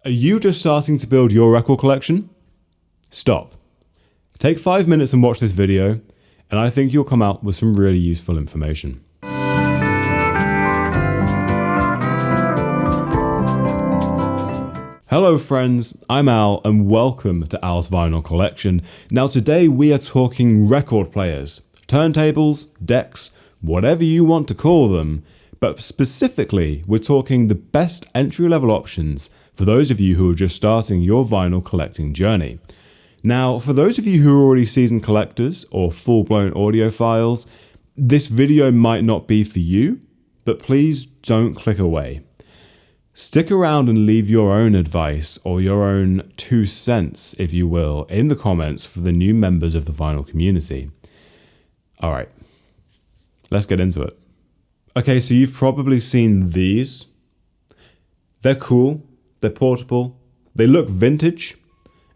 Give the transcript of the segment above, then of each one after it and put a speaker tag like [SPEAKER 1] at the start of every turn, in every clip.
[SPEAKER 1] Are you just starting to build your record collection? Stop. Take 5 minutes and watch this video, and I think you'll come out with some really useful information. Hello friends, I'm Al and welcome to Al's Vinyl Collection. Now today we are talking record players, turntables, decks, whatever you want to call them, but specifically we're talking the best entry-level options for those of you who are just starting your vinyl collecting journey. Now, for those of you who are already seasoned collectors or full-blown audiophiles, this video might not be for you, but please don't click away. Stick around and leave your own advice or your own 2 cents, if you will, in the comments for the new members of the vinyl community. All right, let's get into it. Okay, so you've probably seen these. They're cool, they're portable, they look vintage,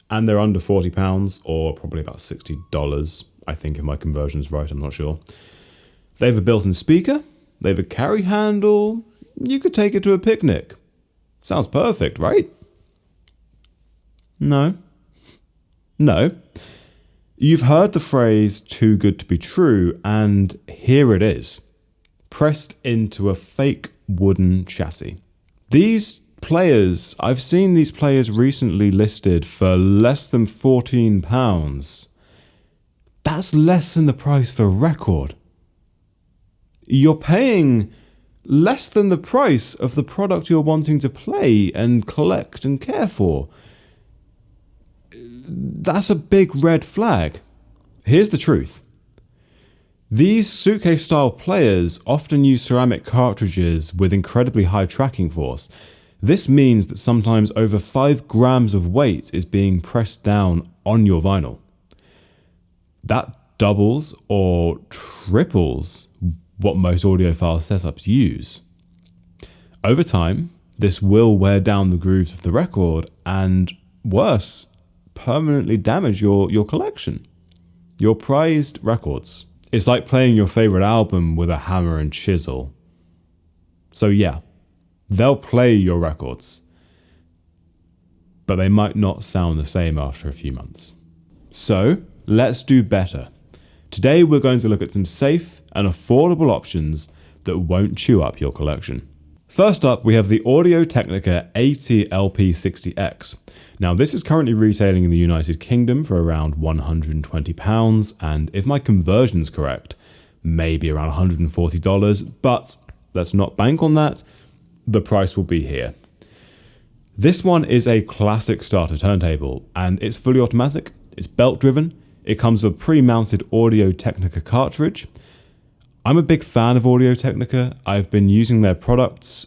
[SPEAKER 1] and they're under £40 or probably about $60, I think if my conversion's right, I'm not sure. They have a built-in speaker, they have a carry handle, you could take it to a picnic. Sounds perfect, right? No. No. You've heard the phrase too good to be true, and here it is, pressed into a fake wooden chassis. These players, I've seen these players recently listed for less than £14. That's less than the price for a record. You're paying less than the price of the product you're wanting to play and collect and care for. That's a big red flag. Here's the truth. These suitcase-style players often use ceramic cartridges with incredibly high tracking force. This means that sometimes over 5 grams of weight is being pressed down on your vinyl. That doubles or triples what most audiophile setups use. Over time, this will wear down the grooves of the record and, worse, permanently damage your collection, your prized records. It's like playing your favorite album with a hammer and chisel. So yeah, they'll play your records, but they might not sound the same after a few months. So let's do better. Today we're going to look at some safe and affordable options that won't chew up your collection. First up, we have the Audio-Technica AT-LP60X. Now this is currently retailing in the United Kingdom for around £120, and if my conversion's correct, maybe around $140, but let's not bank on that, the price will be here. This one is a classic starter turntable, and it's fully automatic, it's belt driven, it comes with a pre-mounted Audio-Technica cartridge. I'm a big fan of Audio-Technica. I've been using their products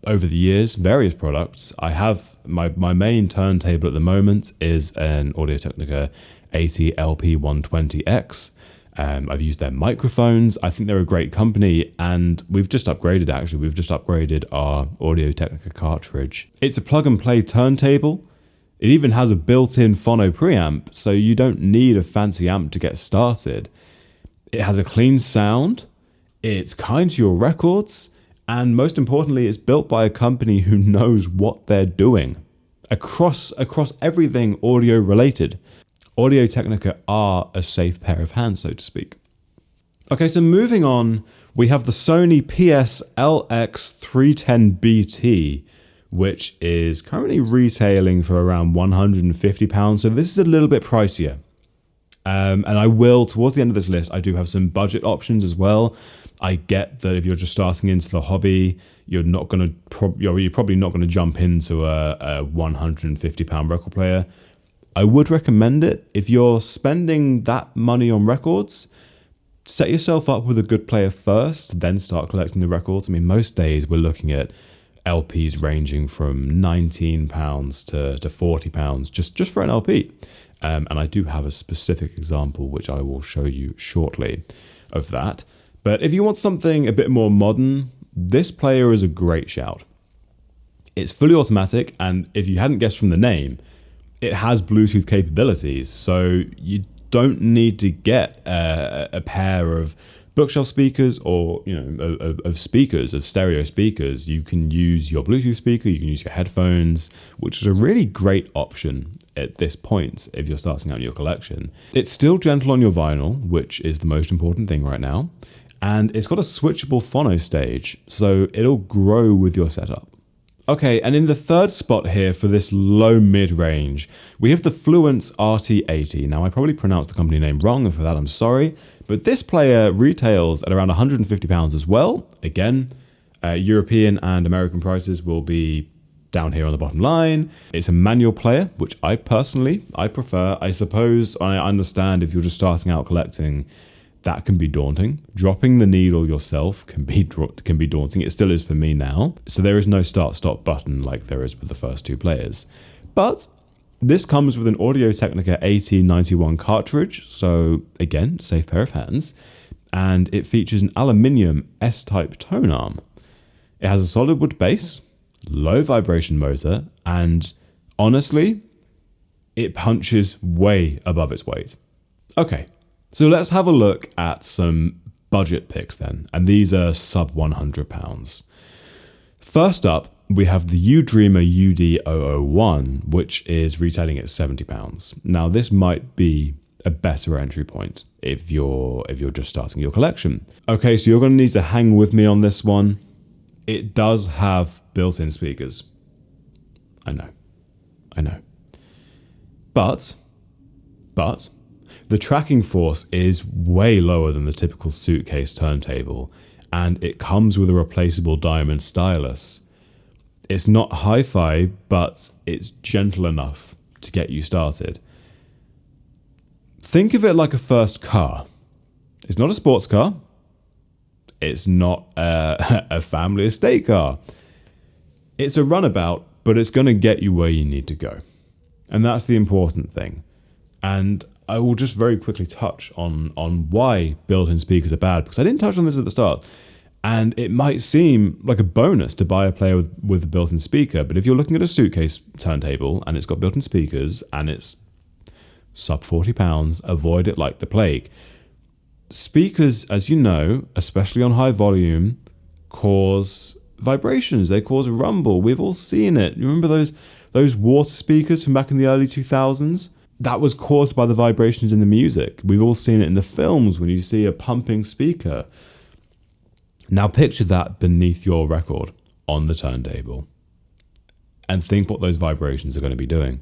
[SPEAKER 1] over the years, various products. I have my main turntable at the moment is an Audio-Technica AT-LP120X. I've used their microphones. I think they're a great company, and we've just upgraded actually. We've just upgraded our Audio-Technica cartridge. It's a plug-and-play turntable. It even has a built-in phono preamp, so you don't need a fancy amp to get started. It has a clean sound, it's kind to your records, and most importantly, it's built by a company who knows what they're doing. Across everything audio related, Audio-Technica are a safe pair of hands, so to speak. Okay, so moving on, we have the Sony PS-LX310BT, which is currently retailing for around £150. So this is a little bit pricier. And I will, towards the end of this list, I do have some budget options as well. I get that if you're just starting into the hobby, you're probably not going to jump into a £150 record player. I would recommend it. If you're spending that money on records, set yourself up with a good player first, then start collecting the records. I mean, most days we're looking at LPs ranging from £19 to £40 just for an LP. And I do have a specific example which I will show you shortly of that. But if you want something a bit more modern, this player is a great shout. It's fully automatic, and if you hadn't guessed from the name, it has Bluetooth capabilities, so you don't need to get a pair of bookshelf speakers, or of speakers, of stereo speakers, you can use your Bluetooth speaker, you can use your headphones, which is a really great option at this point if you're starting out in your collection. It's still gentle on your vinyl, which is the most important thing right now, and it's got a switchable phono stage, so it'll grow with your setup. Okay, and in the third spot here for this low mid-range, we have the Fluence RT80. Now, I probably pronounced the company name wrong, and for that I'm sorry, but this player retails at around £150 as well. Again, European and American prices will be down here on the bottom line. It's a manual player, which I prefer. I suppose I understand if you're just starting out collecting, that can be daunting. Dropping the needle yourself can be daunting. It still is for me now. So there is no start-stop button like there is with the first two players. But this comes with an Audio-Technica 1891 cartridge. So again, safe pair of hands. And it features an aluminium S-type tone arm. It has a solid wood bass, low vibration motor, and honestly, it punches way above its weight. Okay. So let's have a look at some budget picks then, and these are sub £100. First up, we have the Udreamer UD001, which is retailing at £70. Now this might be a better entry point if you're just starting your collection. Okay, so you're going to need to hang with me on this one. It does have built-in speakers. I know. But the tracking force is way lower than the typical Suitcase turntable, and it comes with a replaceable diamond stylus. It's not hi-fi, but it's gentle enough to get you started. Think of it like a first car. It's not a sports car. It's not a family estate car. It's a runabout, but it's going to get you where you need to go. And that's the important thing. And I will just very quickly touch on why built-in speakers are bad, because I didn't touch on this at the start. And it might seem like a bonus to buy a player with a built-in speaker, but if you're looking at a Suitcase turntable and it's got built-in speakers and it's sub £40, avoid it like the plague. Speakers, as you know, especially on high volume, cause vibrations. They cause rumble. We've all seen it. You remember those water speakers from back in the early 2000s? That was caused by the vibrations in the music. We've all seen it in the films when you see a pumping speaker. Now picture that beneath your record on the turntable and think what those vibrations are going to be doing.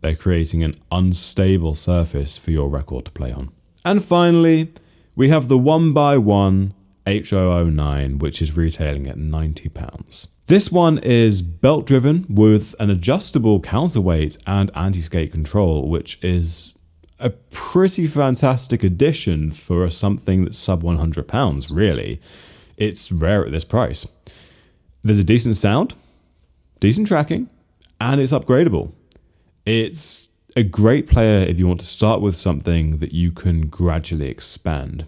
[SPEAKER 1] They're creating an unstable surface for your record to play on. And finally, we have the 1x1 H009, which is retailing at £90. This one is belt driven with an adjustable counterweight and anti-skate control, which is a pretty fantastic addition for something that's sub £100, really. It's rare at this price. There's a decent sound, decent tracking, and it's upgradable. It's a great player if you want to start with something that you can gradually expand.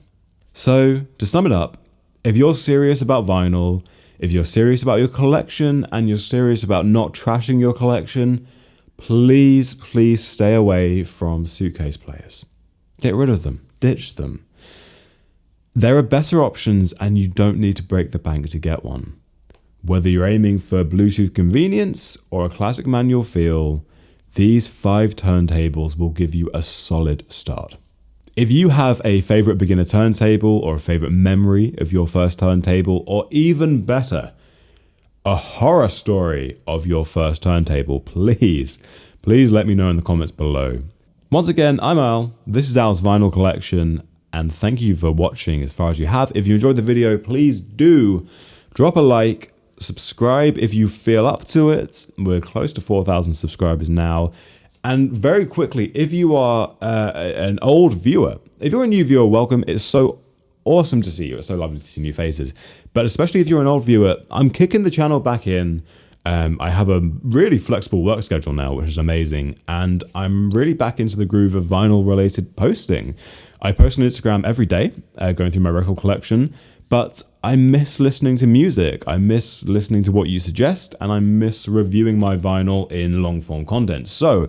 [SPEAKER 1] So, to sum it up, if you're serious about vinyl, if you're serious about your collection and you're serious about not trashing your collection, please stay away from Suitcase players. Get rid of them. Ditch them. There are better options and you don't need to break the bank to get one. Whether you're aiming for Bluetooth convenience or a classic manual feel, these 5 turntables will give you a solid start. If you have a favorite beginner turntable or a favorite memory of your first turntable, or even better, a horror story of your first turntable, please let me know in the comments below. Once again, I'm Al, this is Al's Vinyl Collection, and thank you for watching as far as you have. If you enjoyed the video, please do drop a like, subscribe if you feel up to it. We're close to 4,000 subscribers now. And very quickly, if you are an old viewer, if you're a new viewer, welcome. It's so awesome to see you. It's so lovely to see new faces. But especially if you're an old viewer, I'm kicking the channel back in. I have a really flexible work schedule now, which is amazing. And I'm really back into the groove of vinyl-related posting. I post on Instagram every day, going through my record collection. But I miss listening to music. I miss listening to what you suggest, and I miss reviewing my vinyl in long-form content. So,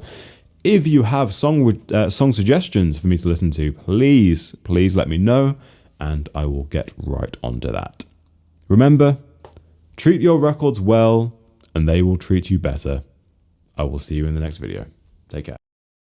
[SPEAKER 1] if you have song suggestions for me to listen to, please let me know, and I will get right onto that. Remember, treat your records well and they will treat you better. I will see you in the next video. Take care.